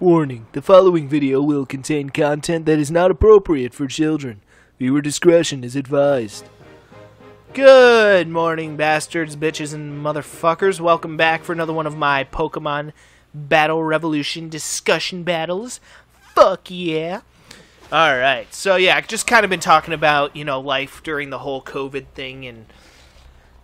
Warning, the following video will contain content that is not appropriate for children. Viewer discretion is advised. Good morning, bastards, bitches, and motherfuckers. Welcome back for another one of my Pokemon Battle Revolution discussion battles. Fuck yeah. Alright, so yeah, I've just kind of been talking about, life during the whole COVID thing and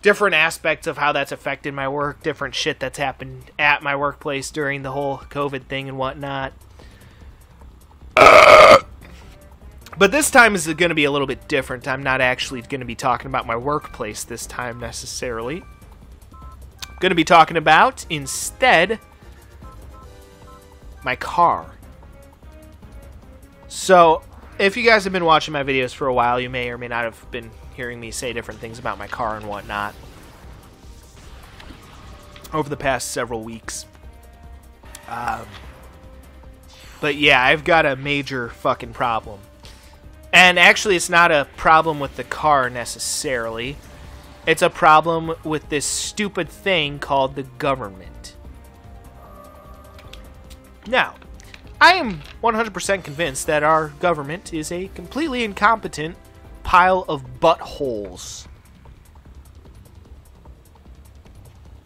different aspects of how that's affected my work, different shit that's happened at my workplace during the whole COVID thing and whatnot. But this time is going to be a little bit different. I'm not actually going to be talking about my workplace this time necessarily. I'm going to be talking about, instead, my car. So, if you guys have been watching my videos for a while, you may or may not have been hearing me say different things about my car and whatnot over the past several weeks. But yeah, I've got a major fucking problem. And actually, it's not a problem with the car necessarily. It's a problem with this stupid thing called the government. Now, I am 100% convinced that our government is a completely incompetent pile of buttholes.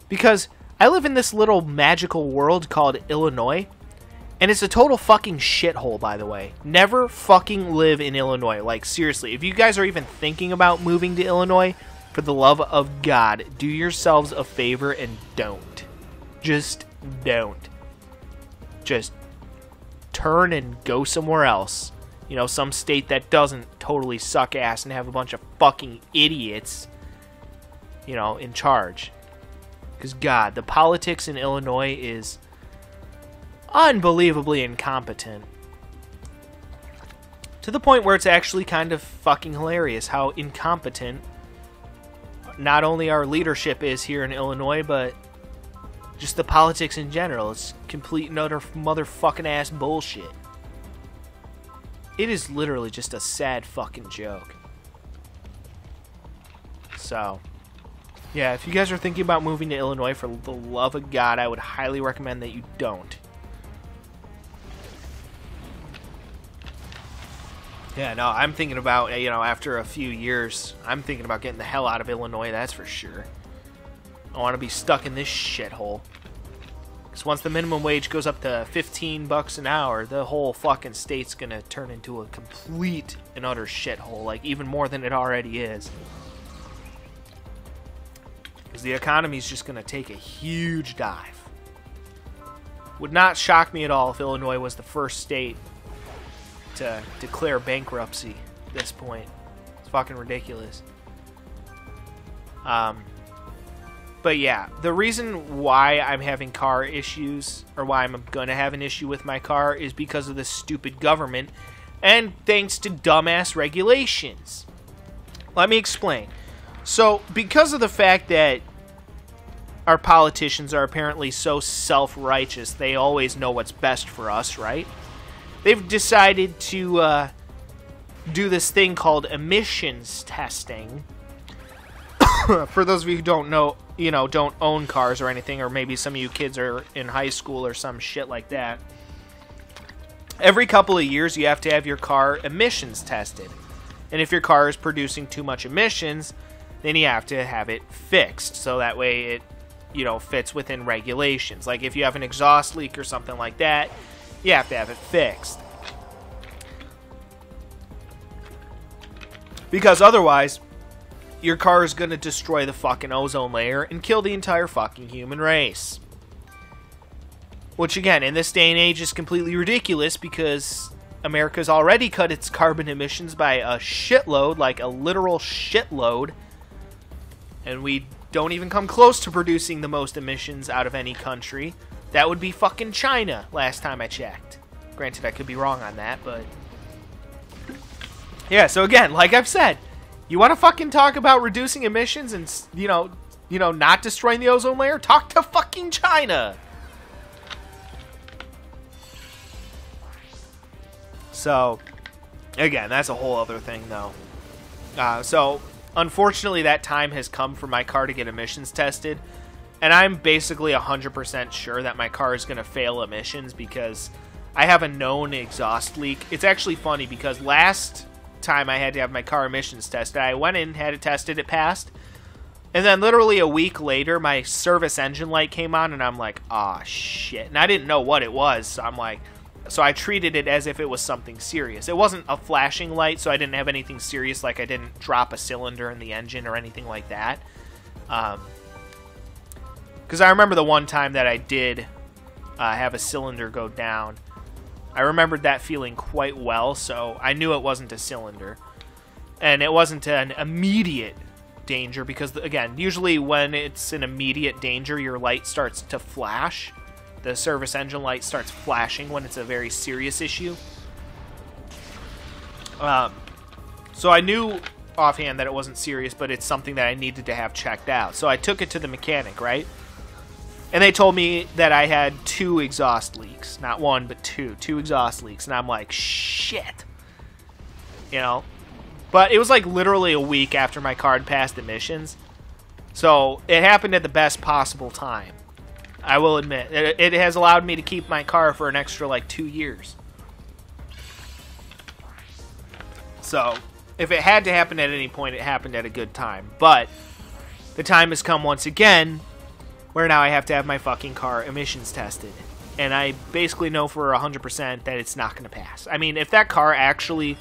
Because I live in this little magical world called Illinois, and it's a total fucking shithole, by the way. Never fucking live in Illinois. Like, seriously, if you guys are even thinking about moving to Illinois, for the love of God, do yourselves a favor and don't. Just don't. Just turn and go somewhere else. Some state that doesn't totally suck ass and have a bunch of fucking idiots, in charge. Because, God, the politics in Illinois is unbelievably incompetent. To the point where it's actually kind of fucking hilarious how incompetent not only our leadership is here in Illinois, but just the politics in general. It's complete and utter motherfucking ass bullshit. It is literally just a sad fucking joke. So, yeah, if you guys are thinking about moving to Illinois, for the love of God, I would highly recommend that you don't. Yeah, no, I'm thinking about, after a few years, I'm thinking about getting the hell out of Illinois, that's for sure. I want to be stuck in this shithole. Because once the minimum wage goes up to $15 an hour, the whole fucking state's gonna turn into a complete and utter shithole, like even more than it already is. Because the economy's just gonna take a huge dive. Would not shock me at all if Illinois was the first state to declare bankruptcy at this point. It's fucking ridiculous. But yeah, the reason why I'm having car issues, or why I'm going to have an issue with my car, is because of this stupid government, and thanks to dumbass regulations. Let me explain. So, because of the fact that our politicians are apparently so self-righteous, they always know what's best for us, right? They've decided to do this thing called emissions testing. For those of you who don't know, don't own cars or anything, or maybe some of you kids are in high school or some shit like that. Every couple of years, you have to have your car emissions tested. And if your car is producing too much emissions, then you have to have it fixed. So that way it, fits within regulations. Like if you have an exhaust leak or something like that, you have to have it fixed. Because otherwise, your car is going to destroy the fucking ozone layer and kill the entire fucking human race. Which, again, in this day and age is completely ridiculous because America's already cut its carbon emissions by a shitload, like a literal shitload. And we don't even come close to producing the most emissions out of any country. That would be fucking China, last time I checked. Granted, I could be wrong on that, but yeah, so again, like I've said, you want to fucking talk about reducing emissions and, not destroying the ozone layer? Talk to fucking China! So, again, that's a whole other thing, though. So, unfortunately, that time has come for my car to get emissions tested. And I'm basically 100% sure that my car is going to fail emissions because I have a known exhaust leak. It's actually funny because last time I had to have my car emissions tested, I went in, had it tested, it passed. And then literally a week later, my service engine light came on, and I'm like, ah, shit. And I didn't know what it was, so I'm like, so I treated it as if it was something serious. It wasn't a flashing light, so I didn't have anything serious, like I didn't drop a cylinder in the engine or anything like that. Because I remember the one time that I did have a cylinder go down. I remembered that feeling quite well, so I knew it wasn't a cylinder. And it wasn't an immediate danger, because, again, usually when it's an immediate danger, your light starts to flash. The service engine light starts flashing when it's a very serious issue. So I knew offhand that it wasn't serious, but it's something that I needed to have checked out. So I took it to the mechanic, right? And they told me that I had 2 exhaust leaks. Not 1, but 2. 2 exhaust leaks. And I'm like, shit. You know? But it was like literally a week after my car had passed emissions. So it happened at the best possible time. I will admit. It has allowed me to keep my car for an extra like 2 years. So if it had to happen at any point, it happened at a good time. But the time has come once again where now I have to have my fucking car emissions tested. And I basically know for 100% that it's not going to pass. I mean, if that car actually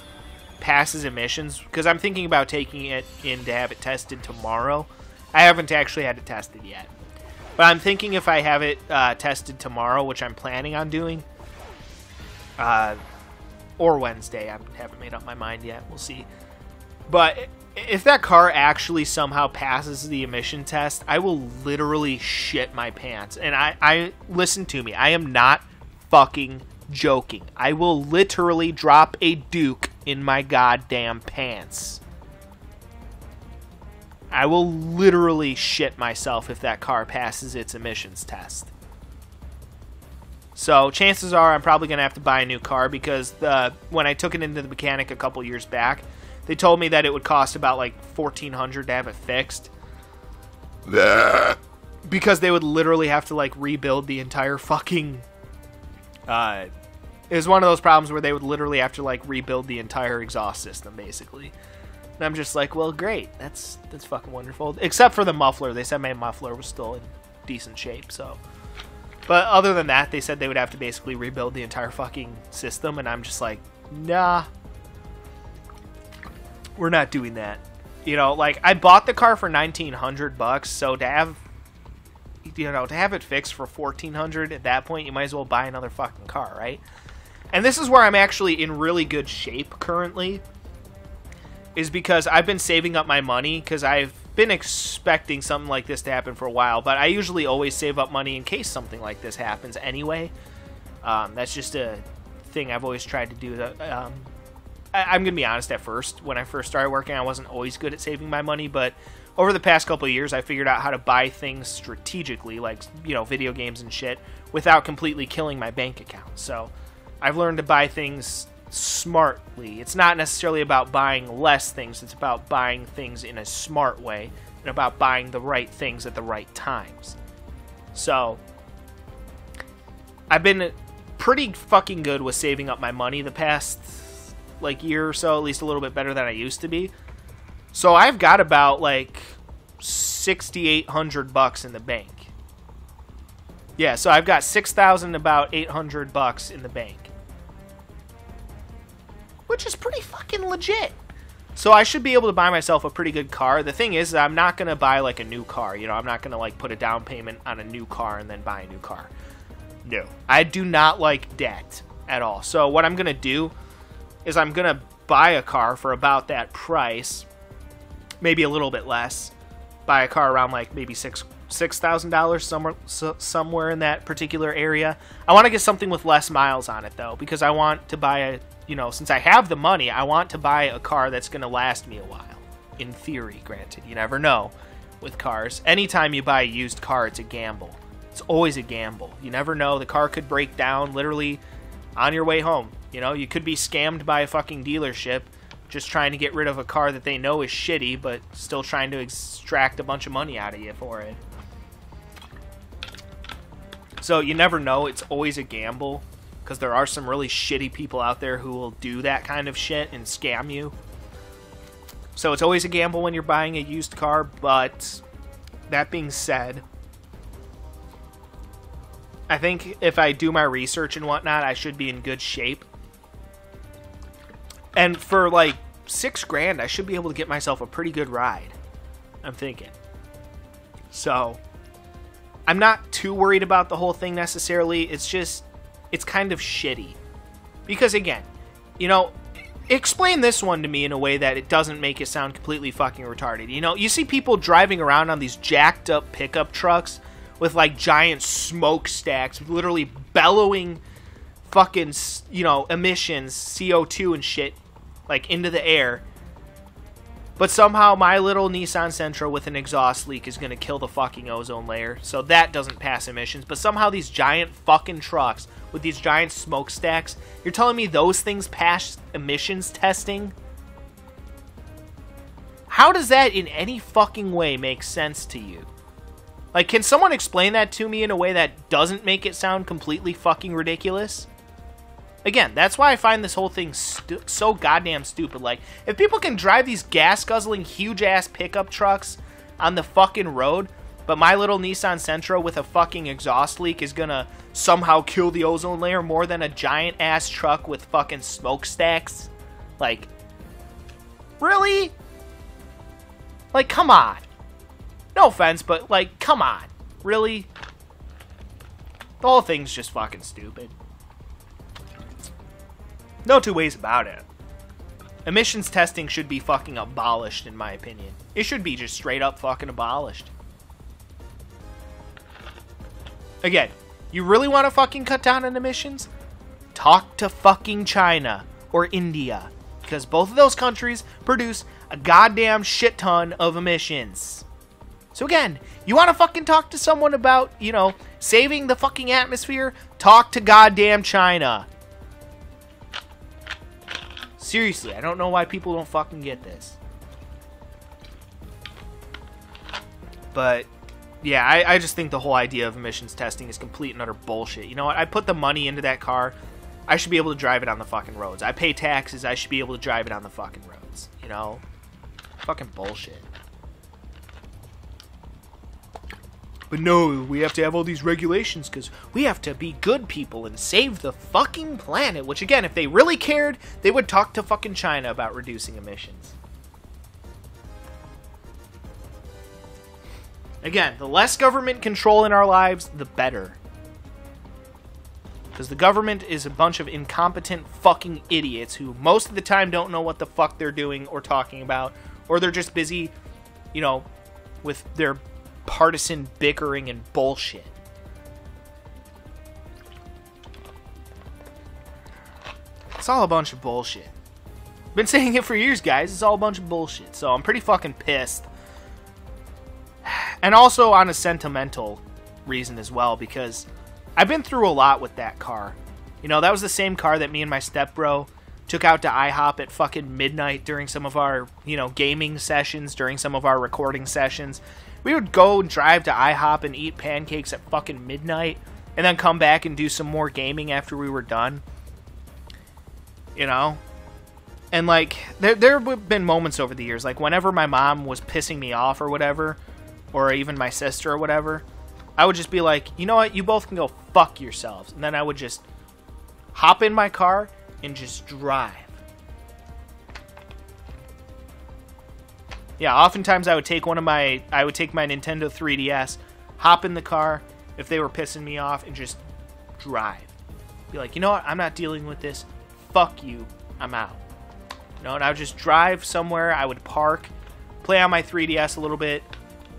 passes emissions, because I'm thinking about taking it in to have it tested tomorrow. I haven't actually had it tested yet. But I'm thinking if I have it tested tomorrow, which I'm planning on doing, or Wednesday. I haven't made up my mind yet. We'll see. But if that car actually somehow passes the emission test, I will literally shit my pants. And I listen to me. I am not fucking joking. I will literally drop a Duke in my goddamn pants. I will literally shit myself if that car passes its emissions test. So chances are I'm probably going to have to buy a new car, because when I took it into the mechanic a couple years back, they told me that it would cost about like $1,400 to have it fixed. Because they would literally have to like rebuild the entire fucking... it was one of those problems where they would literally have to like rebuild the entire exhaust system, basically. And I'm just like, well, great. That's fucking wonderful. Except for the muffler. They said my muffler was still in decent shape, so... But other than that, they said they would have to basically rebuild the entire fucking system, and I'm just like, nah. We're not doing that. You know, like, I bought the car for $1,900, so to have... You know, to have it fixed for $1,400 at that point, you might as well buy another fucking car, right? And this is where I'm actually in really good shape currently, is because I've been saving up my money, because I've been expecting something like this to happen for a while, but I usually always save up money in case something like this happens anyway. That's just a thing I've always tried to do. I'm going to be honest, at first, when I first started working, I wasn't always good at saving my money, but over the past couple of years, I figured out how to buy things strategically, like, you know, video games and shit, without completely killing my bank account. So I've learned to buy things smartly. It's not necessarily about buying less things, it's about buying things in a smart way, and about buying the right things at the right times. So I've been pretty fucking good with saving up my money the past like year or so, at least a little bit better than I used to be. So I've got about like $6,800 in the bank. Yeah, so I've got $6,000, about $800 in the bank, which is pretty fucking legit. So I should be able to buy myself a pretty good car. The thing is, I'm not going to buy like a new car. You know, I'm not going to like put a down payment on a new car and then buy a new car. No. I do not like debt at all. So what I'm going to do is I'm going to buy a car for about that price, maybe a little bit less. Buy a car around like maybe $6,000, somewhere in that particular area. I want to get something with less miles on it though, because I want to buy a, you know, since I have the money, I want to buy a car that's going to last me a while. In theory, granted, you never know with cars. Anytime you buy a used car, it's a gamble. It's always a gamble. You never know. The car could break down literally on your way home. You know, you could be scammed by a fucking dealership just trying to get rid of a car that they know is shitty, but still trying to extract a bunch of money out of you for it. So you never know. It's always a gamble. because there are some really shitty people out there who will do that kind of shit and scam you. So it's always a gamble when you're buying a used car, but that being said, I think if I do my research and whatnot, I should be in good shape. And for like $6,000, I should be able to get myself a pretty good ride, I'm thinking. So I'm not too worried about the whole thing necessarily. It's just, it's kind of shitty. Because again, you know, explain this one to me in a way that it doesn't make it sound completely fucking retarded. You know, you see people driving around on these jacked up pickup trucks with like giant smokestacks, literally bellowing fucking, you know, emissions, CO2 and shit, like into the air. But somehow my little Nissan Sentra with an exhaust leak is going to kill the fucking ozone layer. So that doesn't pass emissions. But somehow these giant fucking trucks with these giant smokestacks, you're telling me those things pass emissions testing? How does that in any fucking way make sense to you? Like, can someone explain that to me in a way that doesn't make it sound completely fucking ridiculous? Again, that's why I find this whole thing so goddamn stupid. Like, if people can drive these gas-guzzling, huge-ass pickup trucks on the fucking road, but my little Nissan Sentra with a fucking exhaust leak is gonna somehow kill the ozone layer more than a giant-ass truck with fucking smokestacks? Like, really? Like, come on. No offense, but, like, come on. Really? The whole thing's just fucking stupid. No two ways about it. Emissions testing should be fucking abolished, in my opinion. It should be just straight up fucking abolished. Again, you really want to fucking cut down on emissions? Talk to fucking China or India. Because both of those countries produce a goddamn shit ton of emissions. So again, you want to fucking talk to someone about, you know, saving the fucking atmosphere? Talk to goddamn China. Seriously, I don't know why people don't fucking get this. But, yeah, I just think the whole idea of emissions testing is complete and utter bullshit. You know what? I put the money into that car. I should be able to drive it on the fucking roads. I pay taxes. I should be able to drive it on the fucking roads. You know? Fucking bullshit. But no, we have to have all these regulations because we have to be good people and save the fucking planet. Which, again, if they really cared, they would talk to fucking China about reducing emissions. Again, the less government control in our lives, the better. Because the government is a bunch of incompetent fucking idiots who most of the time don't know what the fuck they're doing or talking about. Or they're just busy, you know, with their partisan bickering and bullshit. It's all a bunch of bullshit. Been saying it for years, guys. It's all a bunch of bullshit. So I'm pretty fucking pissed. And also on a sentimental reason as well, because I've been through a lot with that car. You know, that was the same car that me and my stepbro took out to IHOP at fucking midnight during some of our, you know, gaming sessions, during some of our recording sessions. We would go and drive to IHOP and eat pancakes at fucking midnight, and then come back and do some more gaming after we were done. You know? And, like, there have been moments over the years, like, whenever my mom was pissing me off or whatever, or even my sister or whatever, I would just be like, you know what, you both can go fuck yourselves. And then I would just hop in my car and just drive. Yeah, oftentimes I would take my Nintendo 3DS, hop in the car if they were pissing me off, and just drive. Be like, you know what, I'm not dealing with this. Fuck you, I'm out. You know, and I would just drive somewhere. I would park, play on my 3DS a little bit,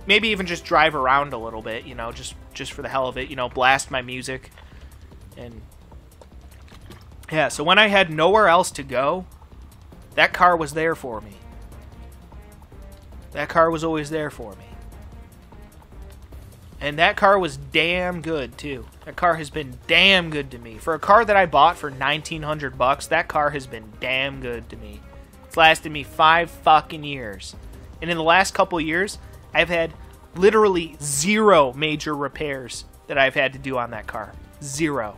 maybe even just drive around a little bit, you know, just for the hell of it, you know, blast my music. And yeah, so when I had nowhere else to go, that car was there for me. That car was always there for me. And that car was damn good, too. That car has been damn good to me. For a car that I bought for $1,900, that car has been damn good to me. It's lasted me 5 fucking years. And in the last couple years, I've had literally 0 major repairs that I've had to do on that car. 0.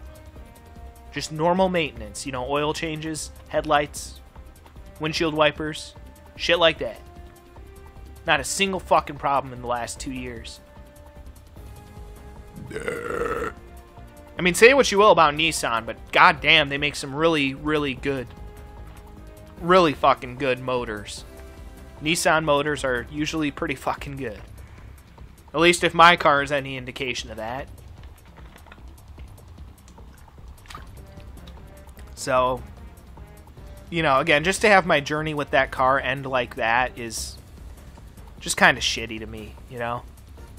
Just normal maintenance. You know, oil changes, headlights, windshield wipers, shit like that. Not a single fucking problem in the last 2 years. I mean, say what you will about Nissan, but goddamn, they make some really, really good, really fucking good motors. Nissan motors are usually pretty fucking good. At least if my car is any indication of that. So, you know, again, just to have my journey with that car end like that is just kind of shitty to me, you know?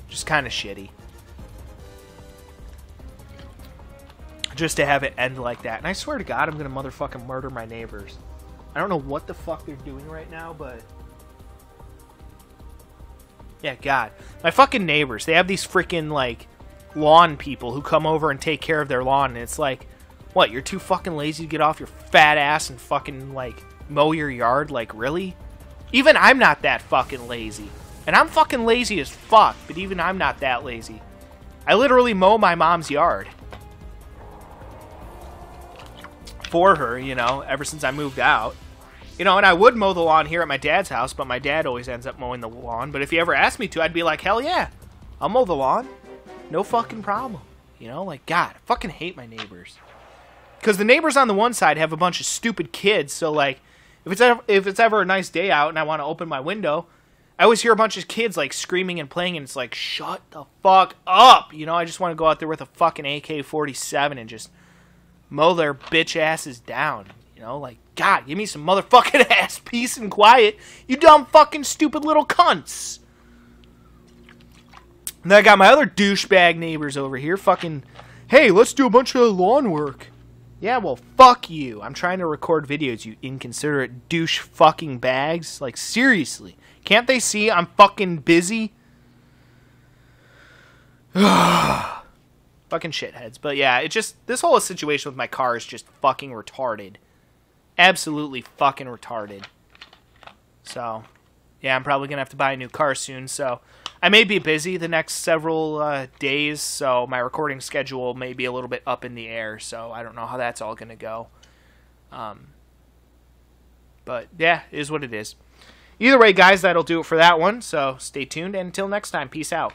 Just kind of shitty. Just to have it end like that. And I swear to God, I'm going to motherfucking murder my neighbors. I don't know what the fuck they're doing right now, but... yeah, God. My fucking neighbors, they have these freaking, like, lawn people who come over and take care of their lawn. And it's like, what, you're too fucking lazy to get off your fat ass and fucking, like, mow your yard? Like, really? Even I'm not that fucking lazy. And I'm fucking lazy as fuck, but even I'm not that lazy. I literally mow my mom's yard. For her, you know, ever since I moved out. You know, and I would mow the lawn here at my dad's house, but my dad always ends up mowing the lawn. But if he ever asked me to, I'd be like, hell yeah, I'll mow the lawn. No fucking problem. You know, like, God, I fucking hate my neighbors. Because the neighbors on the one side have a bunch of stupid kids, so, like, if it's ever a nice day out and I want to open my window, I always hear a bunch of kids, like, screaming and playing, and it's like, shut the fuck up! You know, I just want to go out there with a fucking AK-47 and just mow their bitch asses down. You know, like, God, give me some motherfucking ass peace and quiet, you dumb fucking stupid little cunts. And then I got my other douchebag neighbors over here, fucking, hey, let's do a bunch of lawn work. Yeah, well, fuck you. I'm trying to record videos, you inconsiderate douche fucking bags. Like, seriously. Can't they see I'm fucking busy? Fucking shitheads. But yeah, it just, this whole situation with my car is just fucking retarded. Absolutely fucking retarded. So, yeah, I'm probably going to have to buy a new car soon. So, I may be busy the next several days. So, my recording schedule may be a little bit up in the air. So, I don't know how that's all going to go. But, yeah, it is what it is. Either way, guys, that'll do it for that one. So, stay tuned. And until next time, peace out.